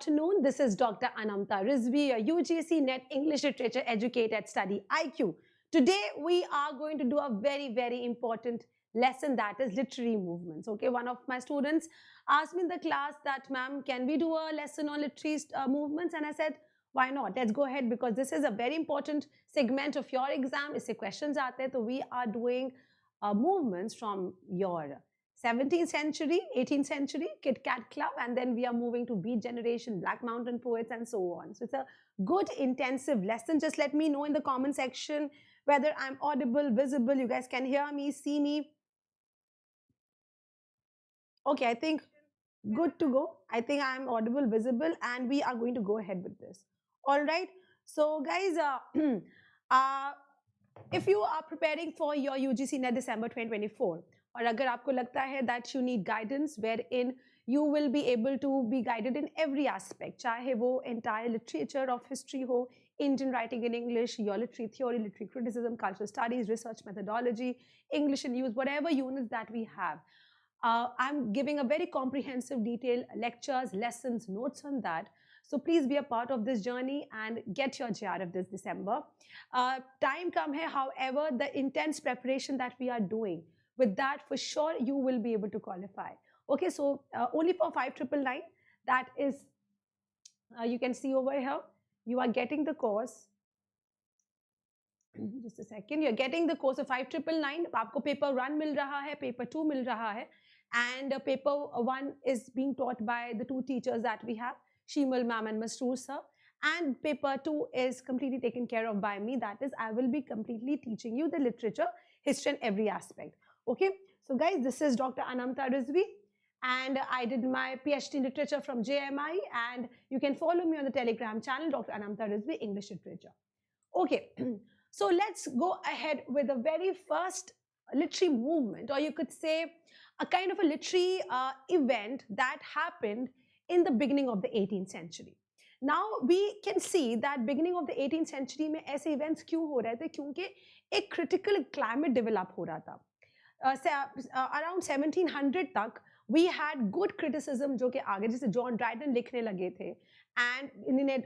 afternoon. This is Dr. Anamta Rizvi, a UGC NET English Literature Educator at Study IQ. Today, we are going to do a very important lesson, that is literary movements. Okay, one of my students asked me in the class that, ma'am, can we do a lesson on literary movements? And I said, why not? Let's go ahead, because this is a very important segment of your exam. Isse questions aate hain, so we are doing movements from your 17th century, 18th century, Kit Kat Club, and then we are moving to Beat Generation, Black Mountain Poets, and so on. So it's a good intensive lesson. Just let me know in the comment section whether I'm audible, visible, you guys can hear me, see me. Okay, I think good to go. I think I'm audible, visible, and we are going to go ahead with this. All right. So guys, if you are preparing for your UGC NET December 2024, और अगर आपको लगता है that you need guidance wherein you will be able to be guided in every aspect, चाहे वो entire literature of history हो, Indian writing in English, your literary theory, literary criticism, cultural studies, research methodology, English in use, whatever units that we have. I'm giving a very comprehensive detailed lectures, lessons, notes on that. So please be a part of this journey and get your JRF this December. Time come hai, however, the intense preparation that we are doing, with that for sure you will be able to qualify. Okay, so only for 5999, that is, you can see over here, you are getting the course. Just a second, you're getting the course of 5999. आपको paper 1 मिल रहा है, paper 2 मिल रहा है, and paper 1 is being taught by the two teachers that we have, Shimal ma'am and Masroor sir, and paper 2 is completely taken care of by me. That is, I will be completely teaching you the literature, history, and every aspect. Okay, so guys, this is Dr. Anamta Rizvi, and I did my PhD in literature from JMI, and you can follow me on the Telegram channel, Dr. Anamta Rizvi, English Literature. Okay, so let's go ahead with the very first literary movement, or you could say a kind of a literary event that happened in the beginning of the 18th century. Now we can see that beginning of the 18th century में ऐसे events क्यों हो रहे थे? क्योंकि एक critical climate develop हो रहा था. Around 1700 तक we had good criticism जो कि आगे जैसे जॉन ड्राइडन लिखने लगे थे, and इन्होंने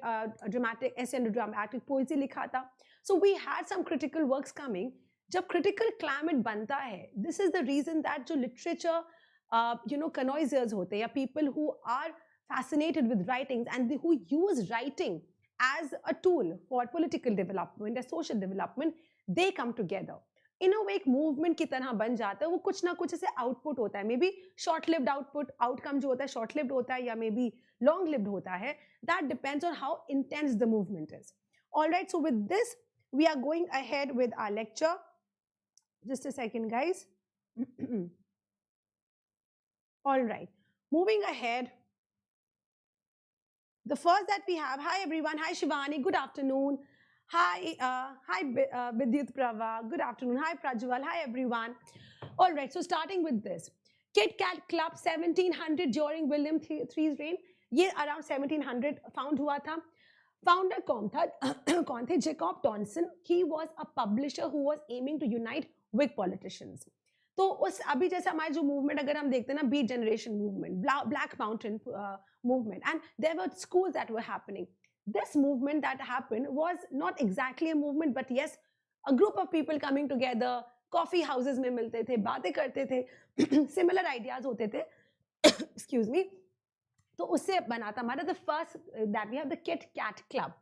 dramatic essay and dramatic poetry लिखा था. So we had some critical works coming. जब critical climate बनता है, this is the reason that जो literature connoisseurs होते हैं, या people who are fascinated with writings and who use writing as a tool for political development and social development, they come together. In a way, एक movement की तरह बन जाता है, वो कुछ ना कुछ ऐसे output होता है, maybe short-lived output, outcome जो होता है short-lived होता है, या maybe long-lived होता है. That depends on how intense the movement is. All right, so with this, we are going ahead with our lecture. Just a second, guys. All right, moving ahead. The first that we have, hi everyone, hi Shivani, good afternoon. Hi, hi Vidyut Prava, good afternoon. Hi Prajwal, hi everyone. All right, so starting with this. Kit Kat Club 1700 during William III's reign. ये around 1700 found हुआ था. Founder कौन थे? Jacob Tonson. He was a publisher who was aiming to unite Whig politicians. तो उस अभी जैसे हमारे जो movement अगर हम देखते हैं ना, Beat Generation movement, Black Mountain movement, and there were schools that were happening. This movement that happened was not exactly a movement, but yes, a group of people coming together, coffee houses में मिलते थे, बातें करते थे, similar ideas होते थे, excuse me. तो उससे बना था हमारा the first that we have the Kit Kat Club,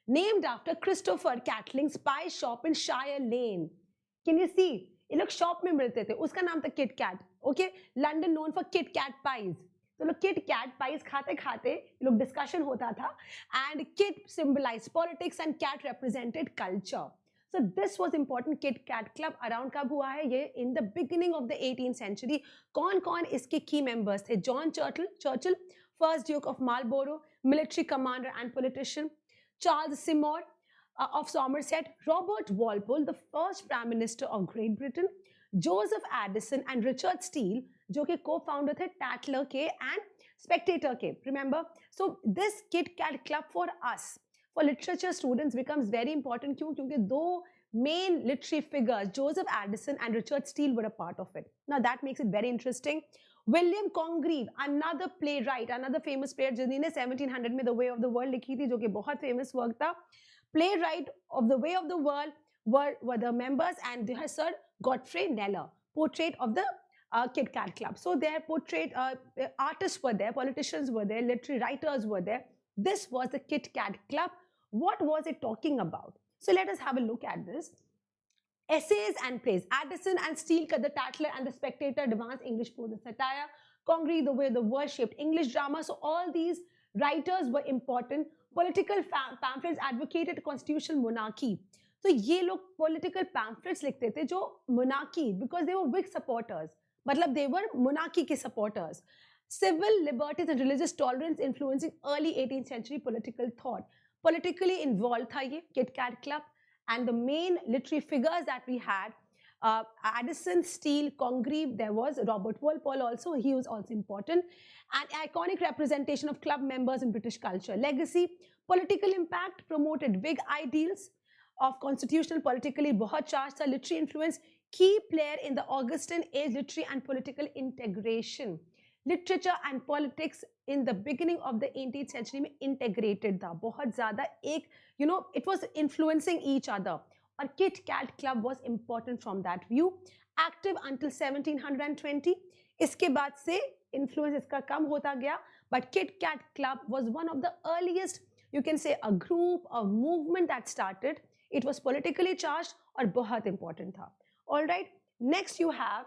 named after Christopher Catling's pie shop in Shire Lane. Can you see? ये लोग शॉप में मिलते थे, उसका नाम था Kit Cat. Okay, London known for Kit Cat pies. तो लोग किट कैट पाइज खाते खाते लोग डिस्कशन होता था, and Kit symbolise politics and Cat represented culture. So this was important. Kit Cat club around कब हुआ है? ये in the beginning of the 18th century. कौन कौन इसके की मेंबर्स थे? John Churchill, first Duke of Marlborough, military commander and politician. Charles Seymour of Somerset, Robert Walpole, the first Prime Minister of Great Britain, Joseph Addison and Richard Steele, जो कि co-founder थे Tatler के and Spectator के. Remember? So this Kit Kat Club for us, for literature students, becomes very important. क्यों? क्योंकि दो main literary figures, Joseph Addison and Richard Steele, were a part of it. Now that makes it very interesting. William Congreve, another playwright, another famous player जिन्होंने 1700 में The Way of the World लिखी थी, जो कि बहुत famous work था. Playwright of The Way of the World were the members, and Sir Godfrey Kneller, portrait of the Kit Kat Club. So their portrait artists were there, politicians were there, literary writers were there. This was the Kit Kat Club. What was it talking about? So let us have a look at this. Essays and plays. Addison and Steele, The Tatler and the Spectator, advanced English prose and satire. Congreve, The Way the World shaped English drama. So all these writers were important. Political pamphlets advocated constitutional monarchy. तो ये लोग political pamphlets लिखते थे जो monarchy, because they were Whig supporters. मतलब they were monarchy के supporters. Civil liberties and religious tolerance influencing early 18th century political thought. Politically involved था ये Kit Kat Club. And the main literary figures that we had, Addison, Steele, Congreve, there was Robert Walpole also, he was also important. An iconic representation of club members in British culture. Legacy, political impact, promoted Whig ideals of constitutional, politically बहुत charged था, literary influence, key player in the Augustan age literary and political integration. Literature and politics in the beginning of the 18th century में integrated था, बहुत ज़्यादा एक, you know, it was influencing each other. और Kit Kat Club was important from that view. Active until 1720. इसके बाद से influence इसका कम होता गया, but Kit Kat Club was one of the earliest, you can say, a group, a movement that started. It was politically charged और बहुत important था. All right, next you have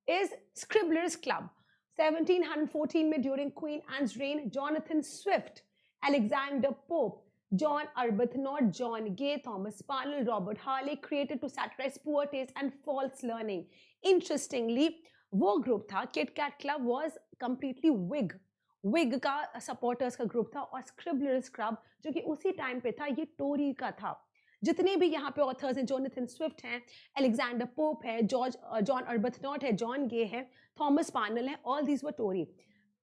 is Scribblers Club. 1714 में during Queen Anne's reign, Jonathan Swift, Alexander Pope, John Arbuthnot, John Gay, Thomas Parnell, Robert Harley created to satirize poor taste and false learning. Interestingly, वो group था, Kit Kat Club was completely Whig का supporters का group था, और Scribblers Club जो कि उसी time पे था, ये Tory का था. जितने भी यहाँ पे ऑथर्स हैं, जोनाथन स्विफ्ट हैं, अलेक्जेंडर पोप है, जॉन अर्बथनॉट है, जॉन गे है, थॉमस पार्नल है, ऑल दीज वर टोरी.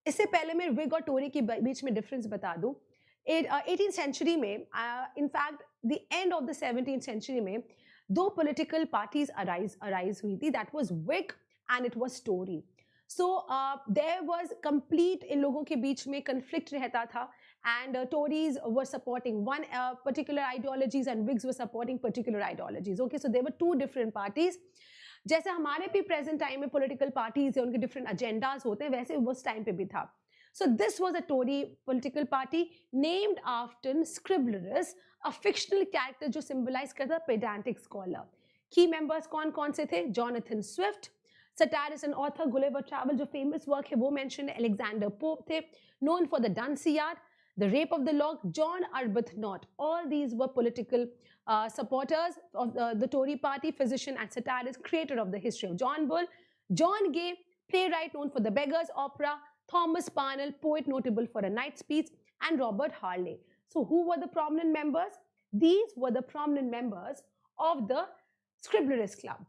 इससे पहले मैं विग और टोरी के बीच में डिफरेंस बता दूं. 18th सेंचुरी में, in fact the end of the 17th century में, दो पॉलिटिकल पार्टीज अराइज हुई थी, that was Whig and it was Tory. So there was complete इन लोगों के बीच में कन्फ्लिक्ट रहता था, and Tories were supporting one particular ideologies and Whigs were supporting particular ideologies. Okay, so there were two different parties. जैसे हमारे भी present time में political parties हैं, उनके different agendas होते हैं, वैसे उस time पे भी था. So this was a Tory political party named after Scriblerus, a fictional character जो symbolize करता pedantic scholar. Key members कौन से थे? Jonathan Swift, satirist and author, Gulliver Travel जो famous work है वो mentioned, Alexander Pope थे, known for the Dunciad, The Rape of the Lock, John Arbuthnot. All these were political supporters of the Tory party, physician and satirist, creator of the history of John Bull. John Gay, playwright known for The Beggar's Opera. Thomas Parnell, poet notable for A Knight's Speech. And Robert Harley. So who were the prominent members? These were the prominent members of the Scriblerus Club.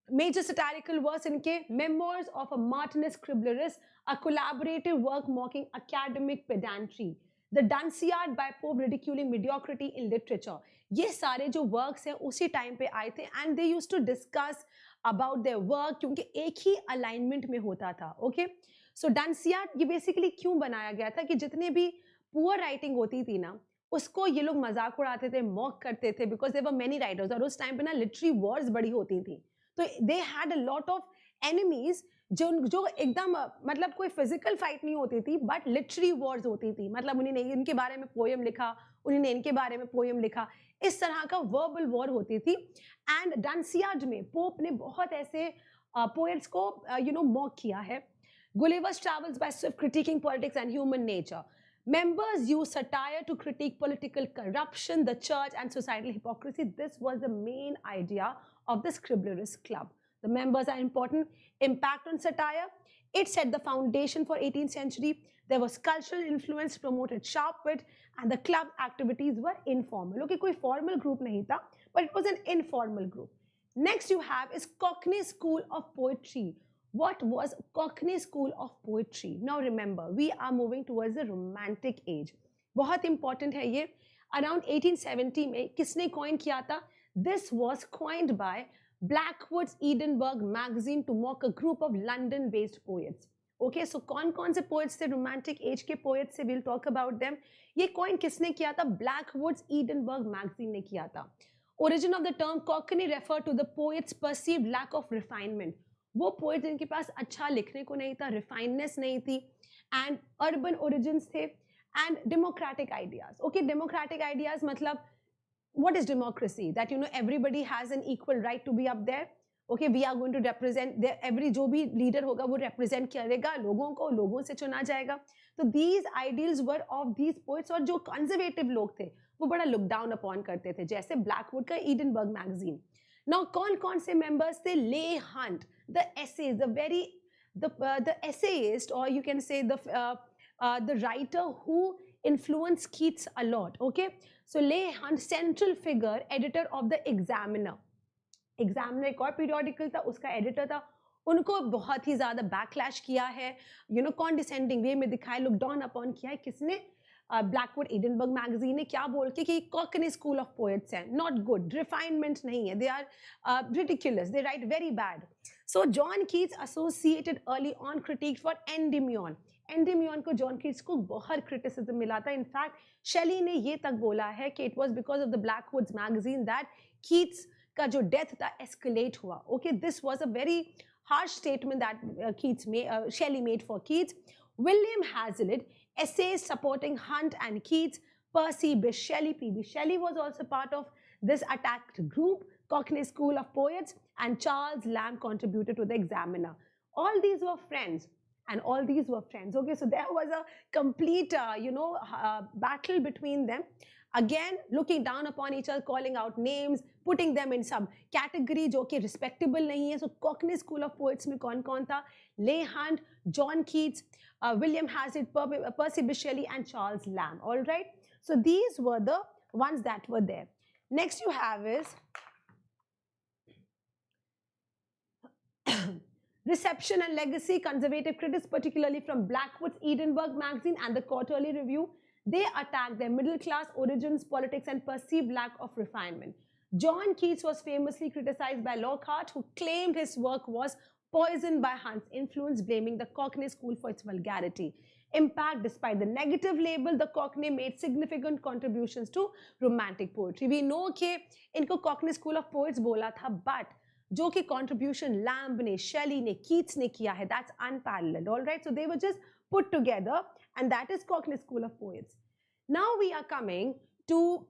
Major satirical works इनके Memoirs of a Martinus Scriblerus, a collaborative work mocking academic pedantry. The Dunciad by Pope ridiculing mediocrity in literature. ये सारे जो works हैं उसी time पे आए थे, and they used to discuss about their work क्योंकि एक ही alignment में होता था. Okay, so Dunciad ये basically क्यों बनाया गया था कि जितने भी poor writing होती थी ना, उसको ये लोग मजाक उड़ाते थे, mock करते थे, because there were many writers, और उस time पे ना literary wars बड़ी होती थी. तो they had a lot of enemies जो एकदम मतलब कोई फिजिकल फाइट नहीं होती थी, बट लिटरेरी वॉर्स होती थी. मतलब उन्होंने इनके बारे में पोएम लिखा, उन्होंने इनके बारे में पोएम लिखा, इस तरह का वर्बल वॉर होती थी. एंड डंसियाड में पोप ने बहुत ऐसे पोएट्स को मॉक किया है. Gulliver's Travels by Swift critiquing politics and human nature. Members use satire to critique political corruption, the church and societal hypocrisy. This was the main idea of the Scriblerus Club. The members are important. Impact on satire. It set the foundation for 18th century. There was cultural influence, promoted sharp wit, and the club activities were informal. Okay, कोई formal group नहीं था, but it was an informal group. Next you have is Cockney School of Poetry. What was Cockney School of Poetry? Now remember, we are moving towards the Romantic age. बहुत important है ये. Around 1870 में किसने coin किया था? This was coined by Blackwood's Edinburgh magazine to mock a group of London-based poets. Okay so कौन कौन से पोएट्स थे रोमांटिक एज के पोएट्स से, विल टॉक अबाउट देम. ये कॉइन किसने किया था? ब्लैकवुड्स एडनबर्ग मैगजीन ने किया था. Origin of the term cockney refer to the poets perceived lack of refinement. वो पोएट जिनके पास अच्छा लिखने को नहीं था, रिफाइननेस नहीं थी, एंड अर्बन ओरिजिन्स थे, and democratic ideas. Okay democratic ideas मतलब what is democracy? That everybody has an equal right to be up there. Okay, we are going to represent there. Every जो भी leader होगा वो represent करेगा लोगों को, लोगों से चुना जाएगा. तो these ideals were of these poets. और जो conservative लोग थे वो बड़ा look down upon करते थे, जैसे Blackwood का Edinburgh magazine. Now कौन कौन से members थे? Leigh Hunt, the essays, the essayist, or you can say the writer who influenced Keats a lot. Okay, so Leigh Hunt, central figure, editor of the Examiner. Examiner एक और periodical था, उसका editor था. उनको बहुत ही ज़्यादा backlash किया है, condescending way में दिखाया, look down upon किया है. किसने? Blackwood Edinburgh magazine ने क्या बोल के कि Cockney school of poets हैं, not good, refinement नहीं है, they are ridiculous, they write very bad. So John Keats associated early on critique for Endymion. Endymion को जॉन कीट्स को बहुत क्रिटिसिज्म मिला था. इनफैक्ट शेली ने ये तक बोला है कि it was because of the Blackwoods magazine that Keats का जो डेथ था एस्केलेट हुआ. Okay this was a very harsh statement that Keats में Shelley made for Keats. William Hazlitt essays supporting Hunt and Keats. Percy Bysshe Shelley, P.B. Shelley was also part of this attacked group, Cockney School of Poets, and Charles Lamb contributed to the Examiner. All these were friends. And all these were friends. Okay, so there was a complete, battle between them. Again, looking down upon each other, calling out names, putting them in some category जो कि respectable नहीं है. So Cockney School of Poets में कौन था? Leigh Hunt, John Keats, William Hazlitt, Percy Bysshe Shelley, and Charles Lamb. All right. So these were the ones that were there. Next you have is reception and legacy. Conservative critics, particularly from Blackwood's Edinburgh magazine and the Quarterly Review, they attacked their middle class origins, politics, and perceived lack of refinement. John Keats was famously criticized by Lockhart, who claimed his work was poisoned by Hunt's influence, blaming the Cockney school for its vulgarity. Impact, despite the negative label, the Cockney made significant contributions to romantic poetry. We know कि इनको Cockney School of Poets बोला था, but जो कि contribution Lamb ने, Shelley ने, Keats ने किया है, that's unparalleled. All right, so they were just put together, and that is Cockney School of Poets. Now we are coming to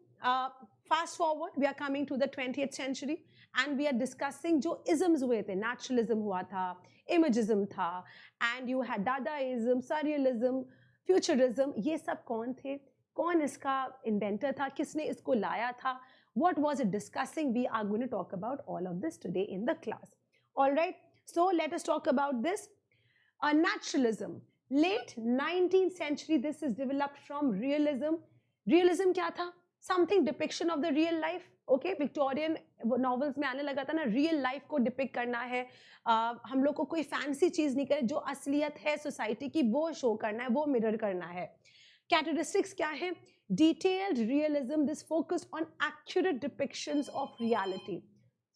fast forward. We are coming to the 20th century, and we are discussing जो isms हुए थे. Naturalism हुआ था, imagism था, and you had Dadaism, Surrealism, Futurism. ये सब कौन थे? कौन इसका inventor था? किसने इसको लाया था? What was it discussing? We are going to talk about all of this today in the class. All right. So let us talk about this. Naturalism. Late 19th century, this is developed from realism. Realism क्या था? Something depiction of the real life. Okay, Victorian novels में आने लगा था ना, real life को depict करना है. हम लोग को कोई fancy चीज नहीं करे, जो असलियत है society की वो show करना है, वो mirror करना है. Characteristics क्या है? Detailed realism. This focused on accurate depictions of reality.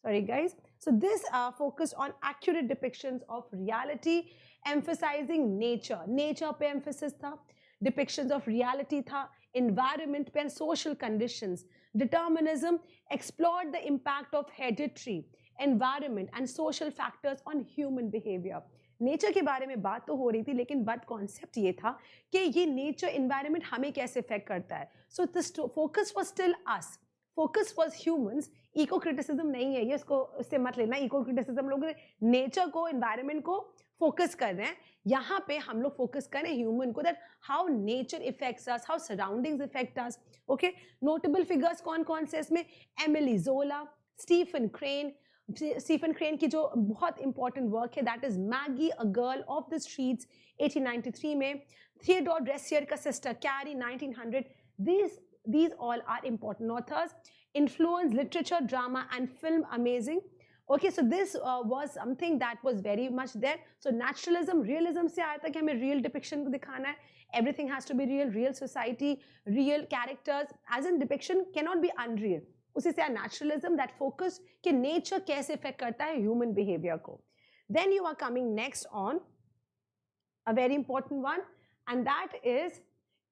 Sorry guys. So this focused on accurate depictions of reality, emphasizing nature. Nature पे emphasis था. Depictions of reality था. Environment पे and social conditions. Determinism explored the impact of hereditary, environment and social factors on human behavior. Nature के बारे में बात तो हो रही थी, लेकिन बट कॉन्सेप्ट ये था कि ये नेचर इन्वायरमेंट हमें कैसे इफेक्ट करता है. So this focus was still us, focus was humans. Eco criticism नहीं है ये, इसको उससे मत लेना. इको क्रिटिसिज्म लोग नेचर को, इन्वायरमेंट को फोकस कर रहे हैं. यहाँ पे हम लोग फोकस करें ह्यूमन को, that how nature effects us, how surroundings effect us. Okay, notable figures कौन कौन से इसमें? एमिली जोला, स्टीफन क्रेन. स्टीफन क्रेन की जो बहुत इंपॉर्टेंट वर्क है, that is Maggi a girl of the streets 1893 में. थियोडोर ड्रेसियर का sister carry 1900. these all are important authors. Influence literature, drama and film amazing. Okay, so this was something that was very much there. So naturalism, realism से आया था कि हमें real depiction को दिखाना है. Everything has to be real, real society, real characters, as in depiction cannot be unreal. उसी से naturalism that focus कि nature कैसे affect करता है human behavior को. Then you are coming next on a very important one, and that is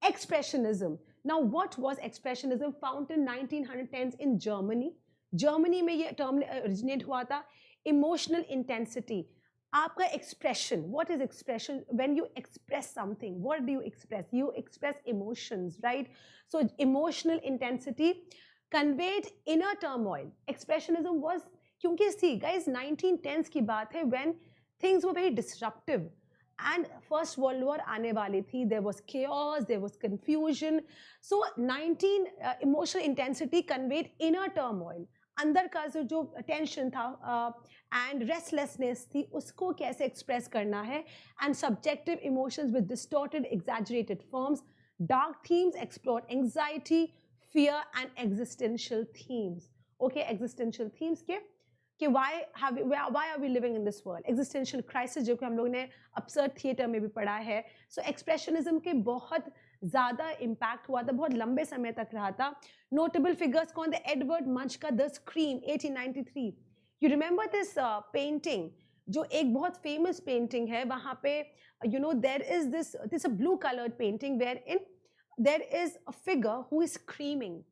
expressionism. Now, what was expressionism? Found in 1910s in Germany. Germany में ये term originate हुआ था. Emotional intensity. आपका expression. What is expression? When you express something, what do you express? You express emotions, right? So emotional intensity conveyed inner turmoil. Expressionism was, क्योंकि see guys, 1910s की बात है when things were very disruptive. And First World War आने वाली थी. There was chaos, there was confusion. So 19 emotional intensity conveyed inner turmoil. अंदर का जो टेंशन था and restlessness थी, उसको कैसे एक्सप्रेस करना है. And subjective emotions with distorted, exaggerated forms. Dark themes explored anxiety, fear and existential themes. Okay, existential themes कि why are we living in this world? Existential crisis जो कि हम लोग ने absurd theater में भी पढ़ा है. So expressionism के बहुत ज़्यादा impact हुआ था, बहुत लंबे समय तक रहा था. Notable figures कौन थे? Edward Munch का The Scream 1893. You remember this painting जो एक बहुत famous painting है. वहाँ पे you know there is this a blue colored painting wherein there is a figure who is screaming.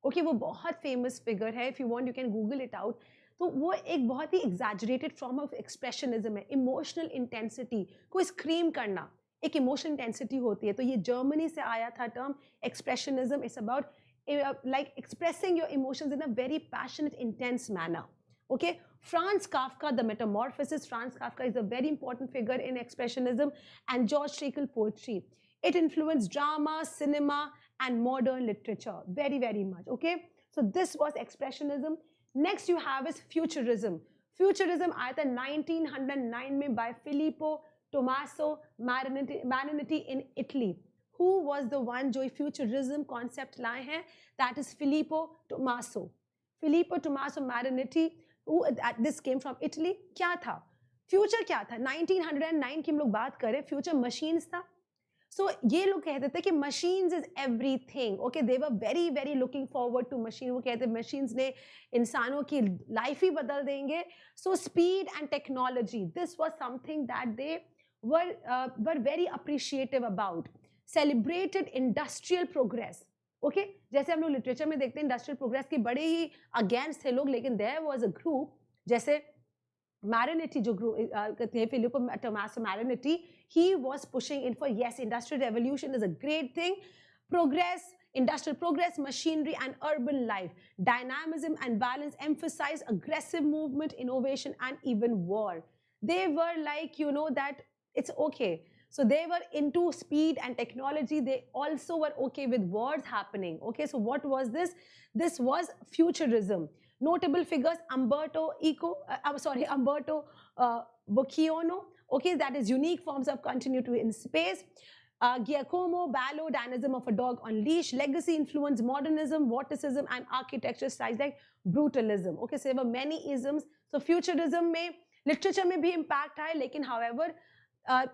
Okay, वो बहुत famous figure है. If you want you can Google it out. तो वो एक बहुत ही exaggerated form of expressionism है. Emotional intensity को scream करना एक emotional intensity होती है. तो ये Germany से आया था term expressionism. It's about like expressing your emotions in a very passionate, intense manner. Okay, Franz Kafka, The Metamorphosis. Franz Kafka is a very important figure in expressionism and George Trakl poetry. It influenced drama, cinema, and modern literature very, very much. Okay, so this was expressionism. Next you have is futurism. Futurism आया था 1909 में by Filippo Tommaso Marinetti in Italy. Who was the one जो futurism concept लाए हैं? That is Filippo Tommaso. Filippo Tommaso Marinetti, who this came from Italy. क्या था? Future क्या था? 1909 की हम लोग बात करें, future machines था. So ये लोग कहते थे कि machines is everything. Okay, they were very very looking forward to machine. वो कहते machines ने इंसानों की life ही बदल देंगे. So speed and technology, this was something that they were very appreciative about. Celebrated industrial progress. Okay, जैसे हम लोग literature में देखते हैं industrial progress के बड़े ही against थे लोग, लेकिन there was a group जैसे Marinetti जो कहते हैं Filippo Tommaso Marinetti, he was pushing in for yes, industrial revolution is a great thing. Progress, industrial progress, machinery and urban life, dynamism and balance, emphasize aggressive movement, innovation and even war. They were like, you know, that it's okay. So they were into speed and technology. They also were okay with wars happening. Okay, so what was this? This was futurism. Notable figures, Umberto Boccioni, okay, that is unique forms of continuity in space. Giacomo Ballo, dynamism of a dog on leash, legacy influence, modernism, vorticism, and architecture styles like brutalism. Okay, so there were many isms. So futurism में literature में भी impact है, लेकिन however,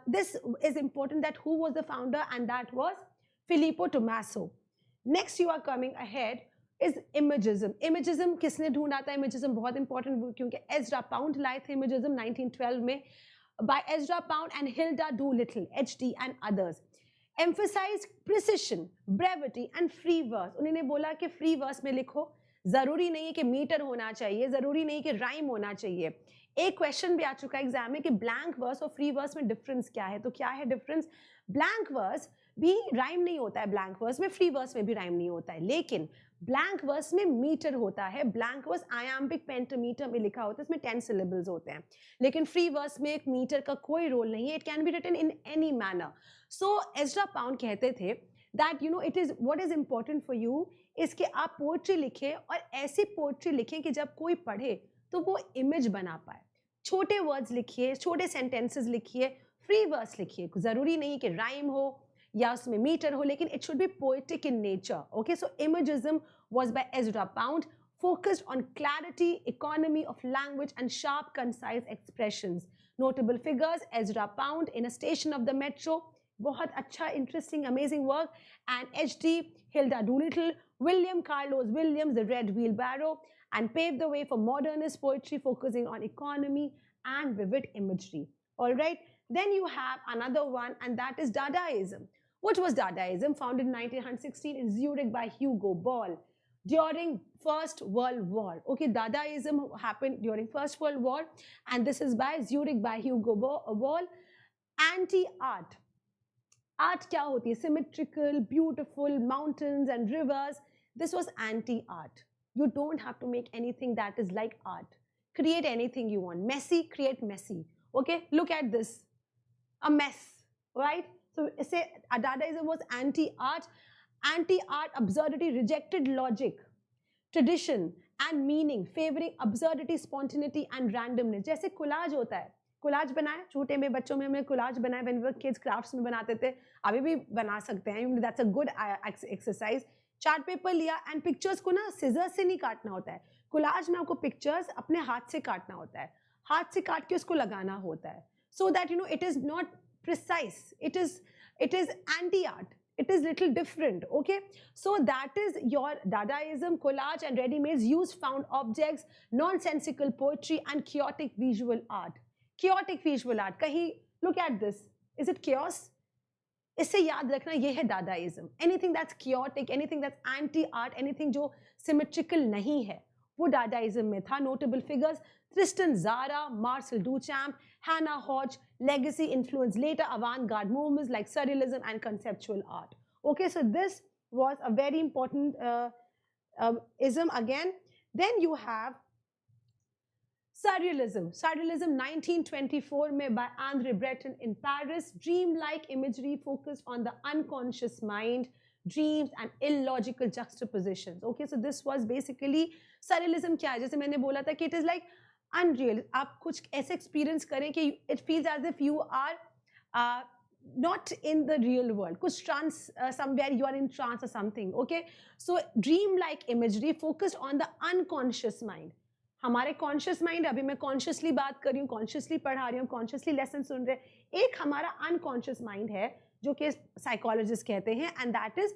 this is important that who was the founder, and that was Filippo Tommaso. Next you are coming ahead is imagism. Imagism किसने ढूंढा था? Imagism बहुत important क्योंकि Ezra Pound लाए थे imagism 1912 में by Ezra Pound and Hilda Doolittle, HD and others. Emphasized precision, brevity and free verse. उन्होंने बोला कि free verse में लिखो, जरूरी नहीं है कि मीटर होना चाहिए, जरूरी नहीं कि राइम होना चाहिए. एक क्वेश्चन भी आ चुका है एग्जाम में कि ब्लैंक वर्स और फ्री वर्स में डिफरेंस क्या है? तो क्या है डिफरेंस? ब्लैंक वर्स भी राइम नहीं होता है, ब्लैंक वर्स में, फ्री वर्स में भी राइम नहीं होता है, लेकिन ब्लैंक वर्स में मीटर होता है. ब्लैंक वर्स आयाम्बिक पेंटामीटर में लिखा होता है, इसमें 10 syllables होते हैं, लेकिन फ्री वर्स में एक मीटर का कोई रोल नहीं है. It can be written in any manner. So Ezra Pound कहते थे that you know it is what is important for you is कि आप पोएट्री लिखें और ऐसी पोएट्री लिखें कि जब कोई पढ़े तो वो इमेज बना पाए. छोटे वर्ड्स लिखिए, छोटे सेंटेंसेस लिखिए, फ्री वर्स लिखिए. जरूरी नहीं कि राइम हो या उसमें मीटर हो, लेकिन it should be poetic in nature. Okay, so imagism was by Ezra Pound, focused on clarity, economy of language and sharp, concise expressions. Notable figures, Ezra Pound in A Station of the Metro, बहुत अच्छा, interesting, amazing work, and HD, Hilda Doolittle, William Carlos Williams, The Red Wheelbarrow, and paved the way for modernist poetry focusing on economy and vivid imagery. All right, Then you have another one, and that is Dadaism. What was Dadaism? Founded in 1916 in Zurich by Hugo Ball during First World War. Okay, Dadaism happened during First World War, and this is by Zurich by Hugo Ball. Anti-art. Art क्या होती है? Symmetrical, beautiful mountains and rivers. This was anti-art. You don't have to make anything that is like art. Create anything you want. Messy, create messy. Okay, look at this. A mess, right? So say Dadaism was anti-art. Anti-art absurdity rejected logic, tradition and meaning, favoring absurdity, spontaneity and randomness. जैसे collage होता है, collage बनाए, छोटे में बच्चों में हमने collage बनाए, when we were kids crafts में बनाते थे, अभी भी बना सकते हैं. That's a good exercise. Chart paper लिया एंड पिक्चर्स को ना सिजर से नहीं काटना होता है. कोलाज में आपको पिक्चर्स अपने हाथ से काटना होता है, हाथ से काट के उसको लगाना होता है, so that you know it is not precise. It is anti-art. It is little different. Okay, so that is your Dadaism, collage and ready-mades, use found objects, nonsensical poetry and chaotic visual art. Chaotic visual art. Kahi, look at this. Is it chaos? इससे याद रखना ये है Dadaism. Anything that's chaotic, anything that's anti-art, anything जो symmetrical नहीं है, वो Dadaism में था. Notable figures: Tristan Tzara, Marcel Duchamp, Hannah Hodge. Legacy influenced later avant-garde movements like surrealism and conceptual art. Okay, so this was a very important ism again. Then you have surrealism. Surrealism 1924 में by André Breton in Paris. Dreamlike imagery focused on the unconscious mind, dreams and illogical juxtapositions. Okay, so this was basically surrealism. क्या है? जैसे मैंने बोला था कि it is like unreal. आप कुछ ऐसे experience करें कि it feels as if you are not in the real world. कुछ trance somewhere you are in trance or something. Okay, so dreamlike imagery focused on the unconscious mind. हमारे conscious mind, अभी मैं consciously बात कर रही हूँ, consciously पढ़ा रही हूँ, कॉन्शियसली लेसन सुन रहे हैं. एक हमारा अनकॉन्शियस माइंड है जो कि साइकोलॉजिस्ट कहते हैं, and that is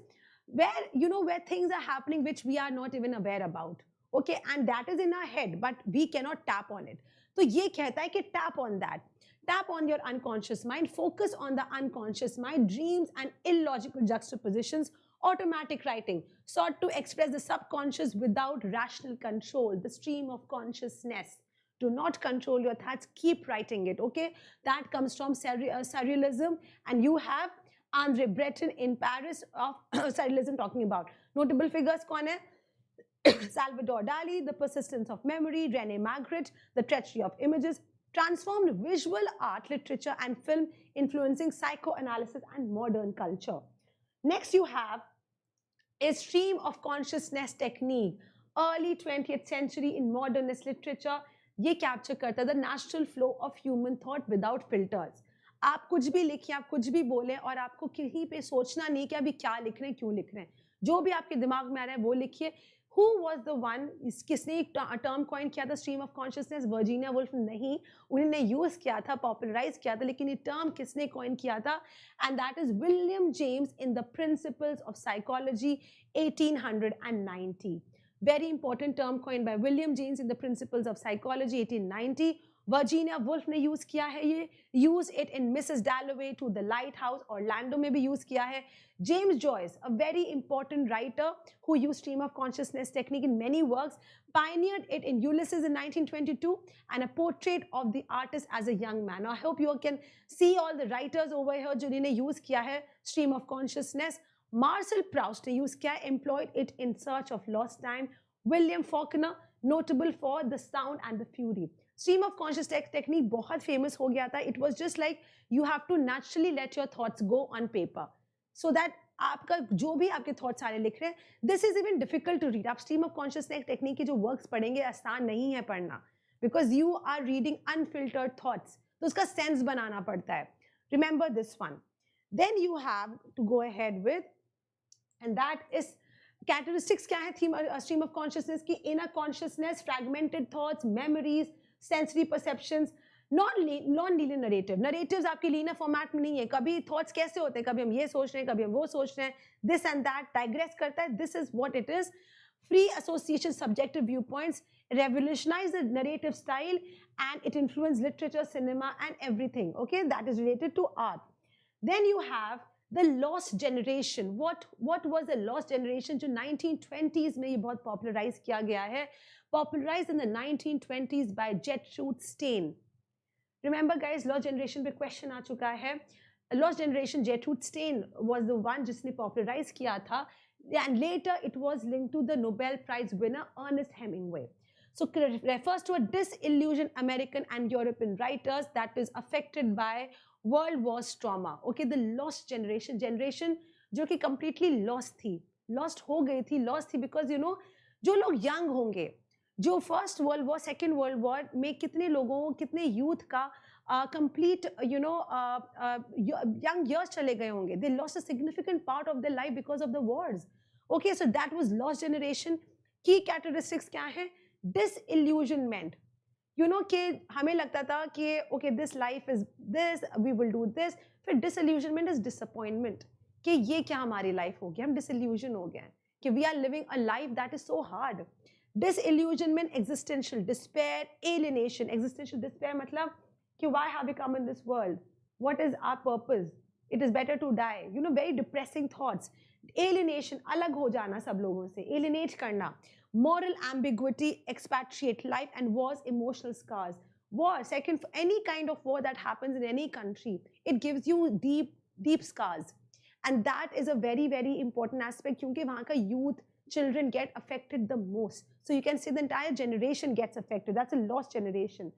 where you know where things are happening which we are not even aware about. Okay, and that is in our head but we can not tap on it. तो ये कहता है कि tap on that, tap on your unconscious mind, focus on the unconscious mind, dreams and illogical juxtapositions, automatic writing, sought to express the subconscious without rational control, the stream of consciousness. Do not control your thoughts, keep writing it, okay? That comes from surrealism, and you have André Breton in Paris of surrealism talking about. Notable figures kaun hai? Salvador Dali, The Persistence of Memory, René Magritte, The Treachery of Images, transformed visual art, literature and film, influencing psychoanalysis and modern culture. Next you have a stream of consciousness technique, early 20th century in modernist literature. ये capture करता the natural flow of human thought without filters. आप कुछ भी लिखिए, आप कुछ भी बोलें, और आपको कहीं पे सोचना नहीं कि अभी क्या लिख रहे हैं, क्यों लिख रहे हैं. जो भी आपके दिमाग में आ रहा है वो लिखिए. Who was the one? किसने एक टर्म कॉइन किया था, stream of consciousness? Virginia Woolf नहीं, उन्होंने यूज किया था, पॉपुलराइज किया था, लेकिन ये टर्म किसने कॉइन किया था? And that is William James in the principles of psychology 1890. Very important term coined by William James in the Principles of Psychology 1890. Virginia Woolf ने यूज किया है ये. Use it in Mrs Dalloway to the lighthouse, Orlando में भी use किया है. James Joyce, a very important writer who used stream of consciousness technique in many works, pioneered it in Ulysses in 1922 and a portrait of the artist as a young man. Now, I hope you all can see all the writers over here जिन्होंने use किया है stream of consciousness. Marcel Proust ने use किया है, employed it in Search of Lost Time. William Faulkner, notable for The Sound and the Fury. Stream of consciousness technique बहुत famous हो गया था. It was just like you have to naturally let your thoughts go on paper. So that आपका जो भी आपके thoughts सारे लिख रहे हैं, this is even difficult to read. आप स्ट्रीम ऑफ कॉन्शियसनेस टेक्निक के जो वर्क्स पढ़ेंगे आसान नहीं है पढ़ना, because you are reading unfiltered thoughts, तो उसका सेंस बनाना पड़ता है. Remember this one. Then you have to go ahead with, and that is characteristics क्या है स्ट्रीम ऑफ कॉन्शियसनेस की? Inner consciousness, fragmented thoughts, memories, sensory perceptions, non-linear narrative. Narratives आपके linear format में नहीं है. कभी thoughts कैसे होते हैं, कभी हम ये सोच रहे हैं, कभी हम वो सोच रहे हैं, this and that, digress करता है. This is what it is. free association, subjective viewpoints, revolutionized the narrative style, and it influenced literature, cinema, and everything. Okay, that is related to art. Then you have the lost generation. What was the lost generation? जो 1920s में ये बहुत popularized किया गया है. Popularized in the 1920s by Gertrude Stein. Remember guys, lost generation पे question आ चुका है. Lost generation, Gertrude Stein was the one जिसने popularize किया था, and later it was linked to the Nobel Prize winner Ernest Hemingway. So refers to a disillusioned American and European writers that is affected by World War's trauma. Okay, the lost generation, generation जो कि completely lost थी, lost हो गई थी, lost थी because you know जो लोग young होंगे, जो first world war, second world war में कितने लोगों, कितने यूथ का complete you know young years चले गए होंगे. They lost a significant part of the life because of the Wars. Okay, so that was lost generation. की कैरेक्टरिस्टिक्स क्या है? डिसइल्यूजनमेंट. यू नो कि हमें लगता था कि okay this life is this, we will do this. फिर disillusionment is disappointment कि ये क्या हमारी लाइफ होगी, हम डिसइल्यूजन हो गए कि we are living a life that is so hard. Disillusionment, existential despair, alienation. Existential despair मतलब कि why have we come in this world? What is our purpose? It is better to die. You know, very depressing thoughts. Alienation, अलग हो जाना सब लोगों से, alienate करना. Moral ambiguity, expatriate life, and wars, emotional scars. War, second, any kind of war that happens in any country, it gives you deep, deep scars. And that is a very, very important aspect क्योंकि वहाँ का youth, children get affected the most. So you can say the entire generation gets affected. That's a lost generation.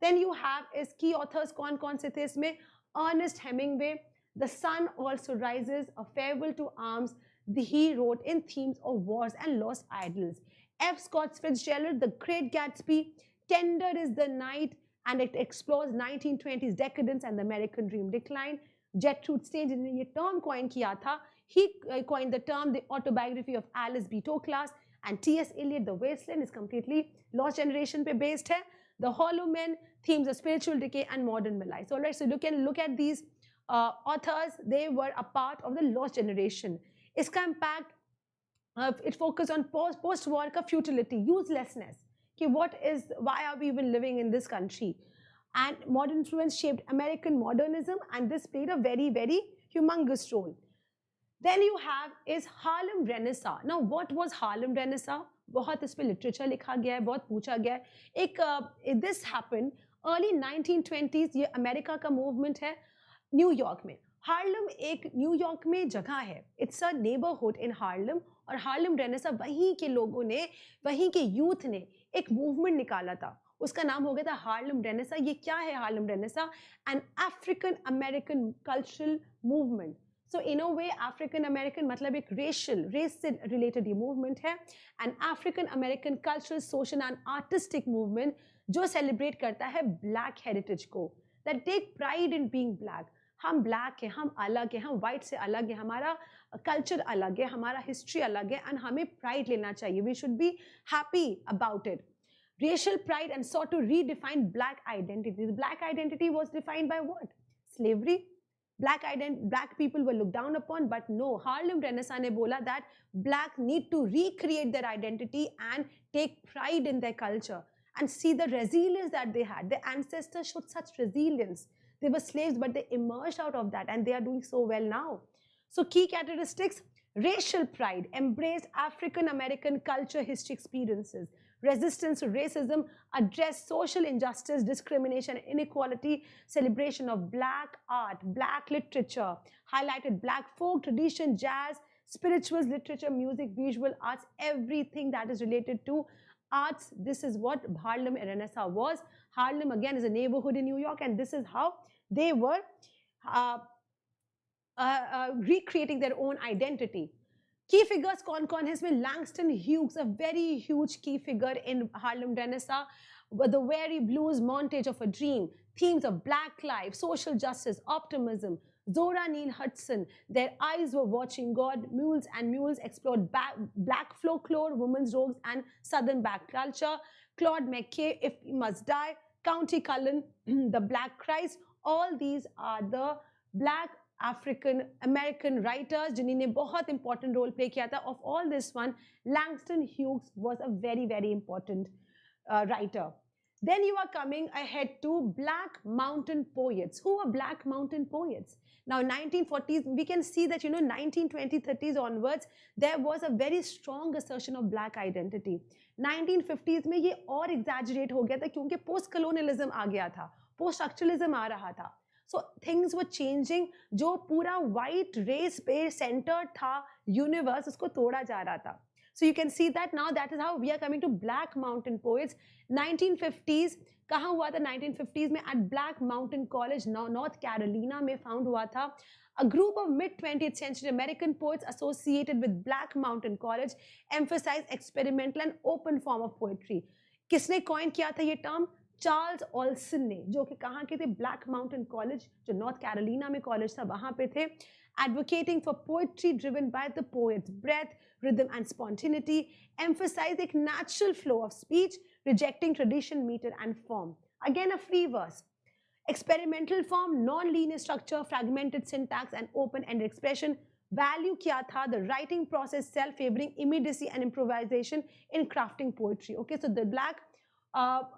Then you have is key authors कौन से थे इसमें? Ernest Hemingway, The Sun Also Rises, A Farewell to Arms. He wrote in themes of wars and lost idols. F. Scott Fitzgerald, The Great Gatsby, Tender is the Night, and it explores 1920s decadence and the American dream decline. Gertrude Stein जिन्होंने ये term coin किया था, he coined the term the autobiography of Alice B. Toklas, and T.S. Eliot, The Wasteland, is completely lost generation पे based है. The Hollow Men, themes of spiritual decay and modern malaise. So alright, so you can look at these authors. They were a part of the lost generation. इसका impact, it focused on post-war का futility, uselessness. कि what is, why are we even living in this country? And modern influence shaped American modernism, and this played a very, very humongous role. Then you have is Harlem Renaissance. Now, what was Harlem Renaissance? बहुत इस पे literature लिखा गया है, बहुत पूछा गया है. एक this happened early 1920s. ये अमेरिका का movement है न्यूयॉर्क में. हार्लम एक न्यूयॉर्क में जगह है. It's a neighborhood in Harlem. और हार्लम रेनेसां वहीं के लोगों ने, वहीं के यूथ ने एक मूवमेंट निकाला था. उसका नाम हो गया था हार्लम रेनेसां. ये क्या है हार्लम renaissance? An African American cultural movement. So in a way African American मतलब एक race से related ये movement है. An African American cultural, social and artistic movement जो celebrate करता है black heritage को. That take pride in being black. हम black हैं, हम अलग हैं, हम white से अलग हैं, हमारा culture अलग है, हमारा history अलग है, and हमें pride लेना चाहिए. We should be happy about it. Racial pride and sought to redefine black identity. The black identity was defined by what? Slavery. Black people were looked down upon, but no, Harlem Renaissance ने बोला that black need to recreate their identity and take pride in their culture and see the resilience that they had. Their ancestors showed such resilience. They were slaves, but they emerged out of that, and they are doing so well now. So key characteristics: racial pride, embraced African American culture, history, experiences. Resistance to racism, addressed social injustice, discrimination, inequality, celebration of black art, black literature, highlighted black folk, tradition, jazz, spirituals, literature, music, visual arts, everything that is related to arts. This is what Harlem Renaissance was. Harlem, again, is a neighborhood in New York, and this is how they were recreating their own identity. Key figures कौन-कौन है इसमें? Langston Hughes, a very huge key figure in Harlem Renaissance. The Weary Blues, Montage of a Dream, themes of black life, social justice, optimism. Zora Neale Hudson, Their Eyes Were Watching God. Mules and Mules explored black folklore, women's rogues, and southern black culture. Claude McKay, If We Must Die. County Cullen, The Black Christ. All these are the black African American writers जिन्होंने बहुत important role play किया था. Of all this one, Langston Hughes was a very, very important writer. Then you are coming ahead to Black Mountain poets. Who are Black Mountain poets? Now 1940s, we can see that 1920s, 30s onwards, there was a very strong assertion of black identity. 1950s में ये और exaggerate हो गया था क्योंकि post colonialism आ गया था, post structuralism आ रहा था. So things were changing. जो पूरा white race पे centered था universe, उसको तोड़ा जा रहा था. So you can see that now that is how we are coming to Black Mountain poets. 1950s कहाँ हुआ था? 1950s में at Black Mountain College, North Carolina में found हुआ था. A group of mid-20th century American poets associated with Black Mountain College emphasized experimental and open form of poetry. किसने coin किया था ये term? चार्ल्स ऑल्सन ने, जो कि कहाँ के थे? ब्लैक माउंटेन कॉलेज, जो नॉर्थ कैरोलिना में कॉलेज था, वहाँ पे थे. Advocating for poetry driven by the poet's breath, rhythm and spontaneity, emphasize a natural flow of speech, rejecting tradition, meter and form. Again a free verse. Experimental form, non-linear structure, fragmented syntax and open-ended expression. Value क्या था? The writing process self favoring immediacy and improvisation in crafting poetry. Okay, so the Black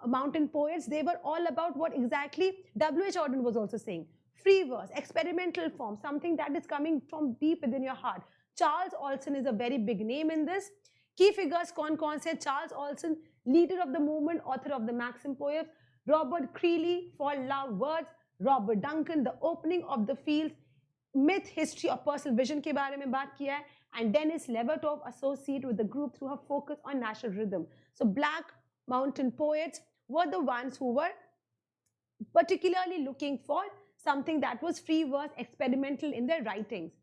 mountain poets, they were all about what exactly W.H. Auden was also saying. Free verse, experimental form, something that is coming from deep within your heart. Charles Olson is a very big name in this. Key figures कौन से? Charles Olson, leader of the movement, author of the Maxim poems. Robert Creeley, For Love Words. Robert Duncan, The Opening of the Fields. Myth, History or Personal Vision के बारे में बात किया है. And Dennis Levertov, associated with the group through her focus on natural rhythm. So Black Mountain poets were the ones who were particularly looking for something that was free verse, experimental in their writings.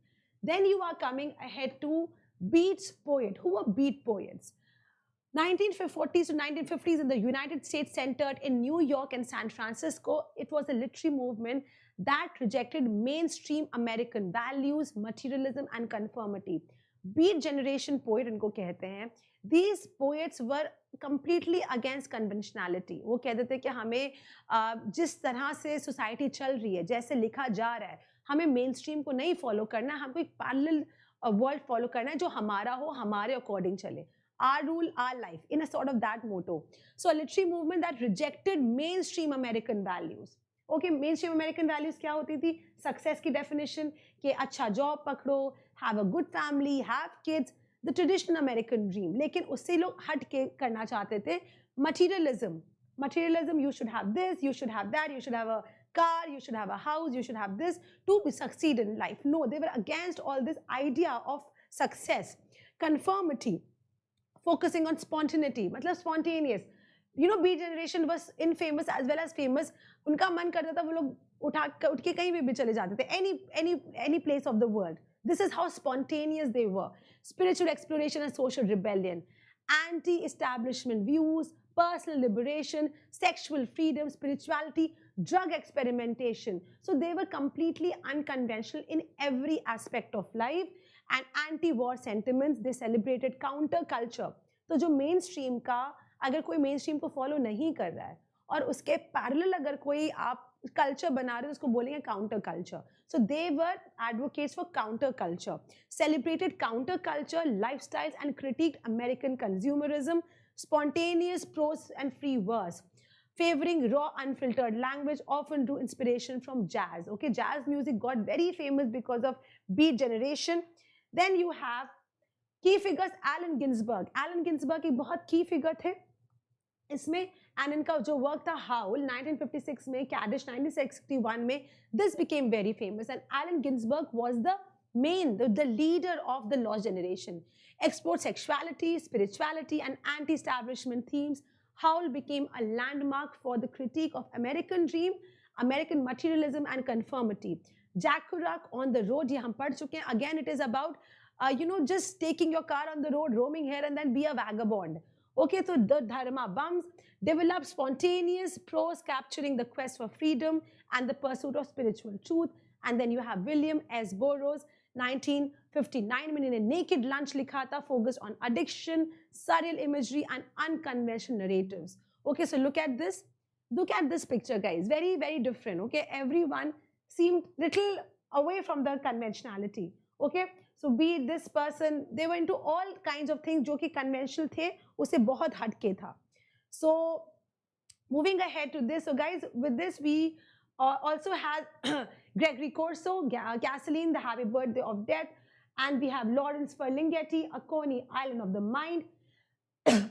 Then you are coming ahead to Beats poet. Who were beat poets? 1940s to 1950s in the United States, centered in New York and San Francisco, it was a literary movement that rejected mainstream American values, materialism and conformity. Beat generation poet इनको कहते हैं. These poets were completely against conventionality. वो कहते थे कि हमें जिस तरह से society चल रही है, जैसे लिखा जा रहा है, हमें mainstream को नहीं follow करना, हमको एक parallel world follow करना है जो हमारा हो, हमारे according चले. Our rule, our life, in a sort of that motto. So a literary movement that rejected mainstream American values. Okay, mainstream American values क्या होती थी? Success की definition कि अच्छा job पकड़ो, have a good family, have kids, the traditional American dream. लेकिन उससे लोग हट के करना चाहते थे materialism. Materialism, you should have this, you should have that, you should have a car, you should have a house, you should have this to succeed in life. No, they were against all this idea of success. Conformity, focusing on spontaneity, मतलब spontaneous. You know, Beat generation was infamous as well as famous. उनका मन करता था वो लोग उठ के कहीं भी चले जाते थे, any place of the world. This is how spontaneous they were. Spiritual exploration and social rebellion, anti-establishment views, personal liberation, sexual freedom, spirituality, drug experimentation. So they were completely unconventional in every aspect of life, and anti-war sentiments. They celebrated counter-culture. तो जो mainstream का, अगर कोई mainstream को follow नहीं कर रहा है और उसके parallel अगर कोई आप culture बना रहे हो, उसको बोलेंगे counter-culture. So they were advocates for counter-culture, celebrated counter-culture lifestyles and critiqued American consumerism, spontaneous prose and free verse, favoring raw, unfiltered language, often drew inspiration from jazz. Okay, jazz music got very famous because of Beat generation. Then you have key figures. Allen Ginsberg. Allen Ginsberg एक बहुत key figure थे. इसमें Elon का जो work था हाउल 1956 में, कैडिश 1961 में, this became very famous, and Allen Ginsberg was the leader of the lost generation. Explored sexuality, spirituality and anti-establishment themes. Howl became a landmark for the critique of American dream, American materialism and conformity. Jack Kerouac, On the Road, ये हम पढ़ चुके हैं. Again, it is about just taking your car on the road, roaming here and then be a vagabond. Okay, so the Dharma Bums developed spontaneous prose capturing the quest for freedom and the pursuit of spiritual truth. And then you have William S. Burroughs, 1959 में इन्होंने Naked Lunch लिखा था, focused on addiction, surreal imagery and unconventional narratives. Okay, so look at this. Look at this picture, guys. Very, very different. Okay, everyone seemed little away from the conventionality. Okay, so be it this person, they were into all kinds of things जो कि conventional थे, उसे बहुत हटके था. So moving ahead to this, so guys, with this we also have Gregory Corso, Gasoline, The Happy Birthday of Death, and we have Lawrence Ferlinghetti, Oconee, Island of the Mind,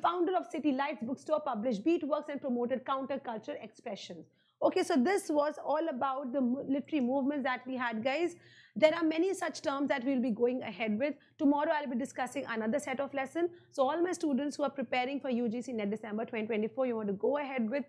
founder of City Lights Bookstore, published Beatworks and promoted counterculture expressions. Okay, so this was all about the literary movements that we had, guys. There are many such terms that we'll be going ahead with. Tomorrow, I'll be discussing another set of lesson. So all my students who are preparing for UGC NET December 2024, you want to go ahead with,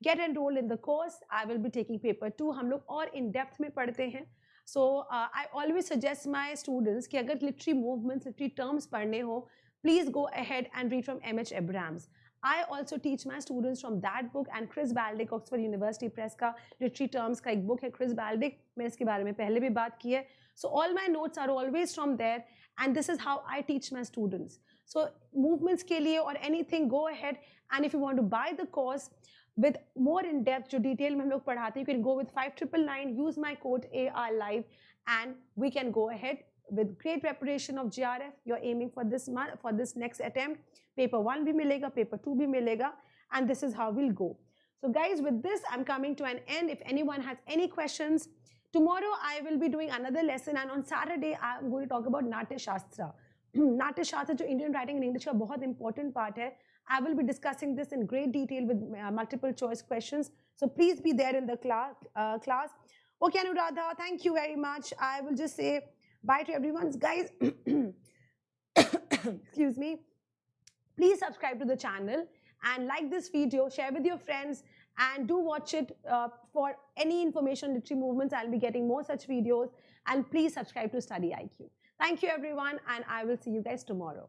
get enrolled in the course. I will be taking paper 2. हम लोग और in depth में पढ़ते हैं. So I always suggest my students कि अगर literary movements, literary terms पढ़ने हो, please go ahead and read from M.H. Abrams. I also teach my students from that book, and Chris Baldick, Oxford University Press का literary terms का एक book है Chris Baldick. मैंने इसके बारे में पहले भी बात की है. So all my notes are always from there, and this is how I teach my students. So movements के लिए or anything, go ahead, and if you want to buy the course with more in depth, जो detail में हम लोग पढ़ाते हैं, you can go with 5999, use my code ARLIVE, and we can go ahead with great preparation of GRF. You're aiming for this month, for this next attempt. Paper 1 भी मिलेगा, paper 2 भी मिलेगा, and this is how we'll go. So guys, with this, I'm coming to an end. If anyone has any questions, tomorrow I will be doing another lesson, and on Saturday, I'm going to talk about Natya Shastra. Natya Shastra, जो Indian writing in English का बहुत important part है. I will be discussing this in great detail with multiple choice questions. So please be there in the class. Okay, Anuradha, thank you very much. I will just say bye to everyone. Guys, excuse me. Please subscribe to the channel and like this video, share with your friends, and do watch it for any information on literary movements. I'll be getting more such videos, and please subscribe to Study IQ. Thank you everyone, and I will see you guys tomorrow.